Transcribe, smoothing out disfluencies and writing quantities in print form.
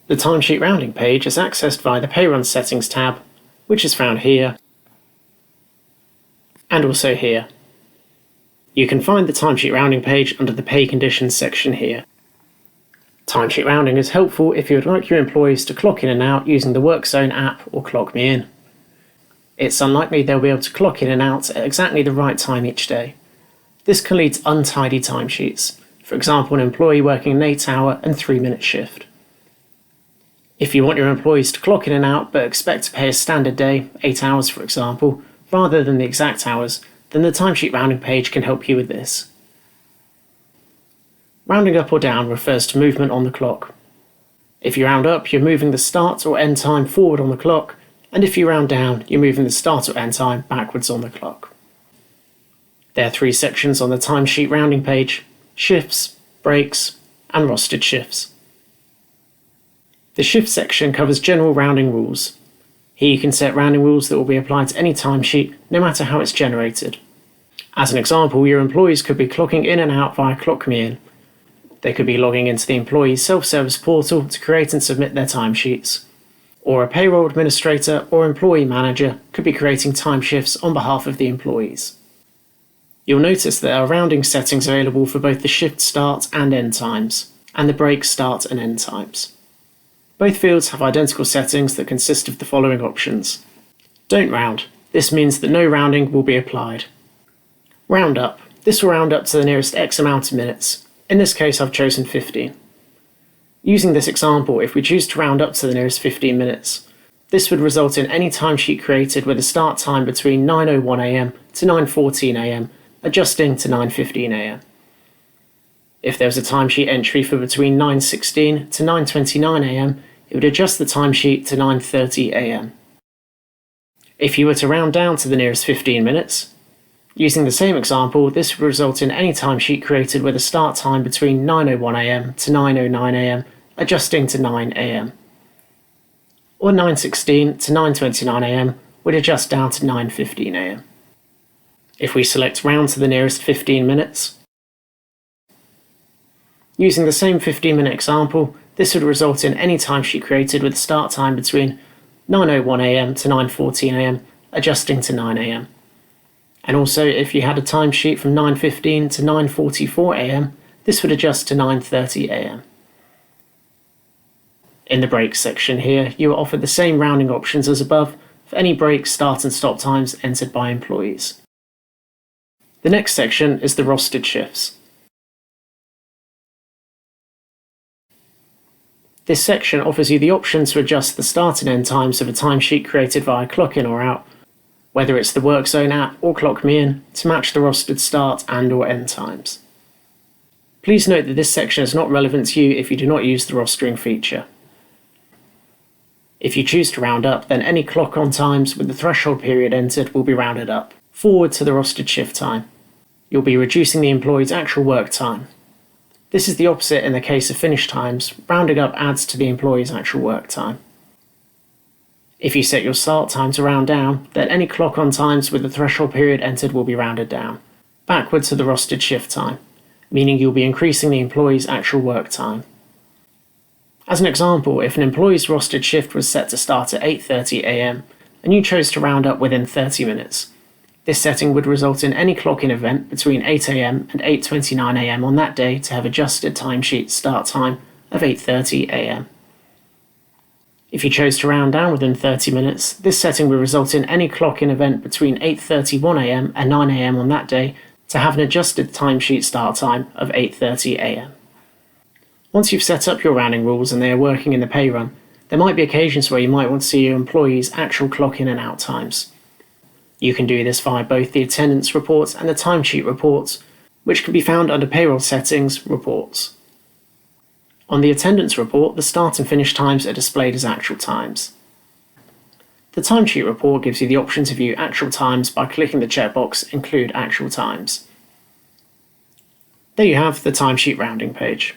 The timesheet rounding page is accessed via the Pay Run Settings tab, which is found here and also here. You can find the timesheet rounding page under the Pay Conditions section here. Timesheet rounding is helpful if you would like your employees to clock in and out using the WorkZone app or Clock Me In. It's unlikely they'll be able to clock in and out at exactly the right time each day. This can lead to untidy timesheets, for example an employee working an 8-hour and 3-minute shift. If you want your employees to clock in and out but expect to pay a standard day, 8 hours for example, rather than the exact hours, then the timesheet rounding page can help you with this. Rounding up or down refers to movement on the clock. If you round up, you're moving the start or end time forward on the clock, and if you round down, you're moving the start or end time backwards on the clock. There are 3 sections on the timesheet rounding page: shifts, breaks, and rostered shifts. The shift section covers general rounding rules. Here you can set rounding rules that will be applied to any timesheet, no matter how it's generated. As an example, your employees could be clocking in and out via Clock Me In. They could be logging into the employee's self-service portal to create and submit their timesheets. Or a payroll administrator or employee manager could be creating time shifts on behalf of the employees. You'll notice there are rounding settings available for both the shift start and end times, and the break start and end times. Both fields have identical settings that consist of the following options. Don't round. This means that no rounding will be applied. Round up. This will round up to the nearest X amount of minutes. In this case, I've chosen 15. Using this example, if we choose to round up to the nearest 15 minutes, this would result in any timesheet created with a start time between 9:01 AM to 9:14 AM, adjusting to 9:15 AM. If there was a timesheet entry for between 9:16 to 9:29 AM, it would adjust the timesheet to 9:30 AM. If you were to round down to the nearest 15 minutes, using the same example, this would result in any timesheet created with a start time between 9:01 AM to 9:09 AM, adjusting to 9 AM. Or 9:16 to 9:29 AM would adjust down to 9:15 AM. If we select round to the nearest 15 minutes, using the same 15-minute example, this would result in any timesheet created with a start time between 9:01 AM to 9:14 AM, adjusting to 9 AM. And also, if you had a timesheet from 9:15 to 9:44 AM, this would adjust to 9:30 AM. In the breaks section here, you are offered the same rounding options as above for any break, start and stop times entered by employees. The next section is the rostered shifts. This section offers you the option to adjust the start and end times of a timesheet created via Clock In or Out, whether it's the WorkZone app or Clock Me In, to match the rostered start and or end times. Please note that this section is not relevant to you if you do not use the rostering feature. If you choose to round up, then any clock on times with the threshold period entered will be rounded up, forward to the rostered shift time. You'll be reducing the employee's actual work time. This is the opposite in the case of finish times. Rounding up adds to the employee's actual work time. If you set your start time to round down, then any clock on times with the threshold period entered will be rounded down, backward to the rostered shift time, meaning you'll be increasing the employee's actual work time. As an example, if an employee's rostered shift was set to start at 8:30 AM and you chose to round up within 30 minutes, this setting would result in any clock-in event between 8 AM and 8:29 AM on that day to have adjusted timesheet start time of 8:30 AM. If you chose to round down within 30 minutes, this setting would result in any clock-in event between 8:31 AM and 9 AM on that day to have an adjusted timesheet start time of 8:30 AM. Once you've set up your rounding rules and they are working in the pay run, there might be occasions where you might want to see your employees' actual clock-in and out times. You can do this via both the attendance reports and the timesheet reports, which can be found under Payroll Settings, Reports. On the attendance report, the start and finish times are displayed as actual times. The timesheet report gives you the option to view actual times by clicking the checkbox Include Actual Times. There you have the timesheet rounding page.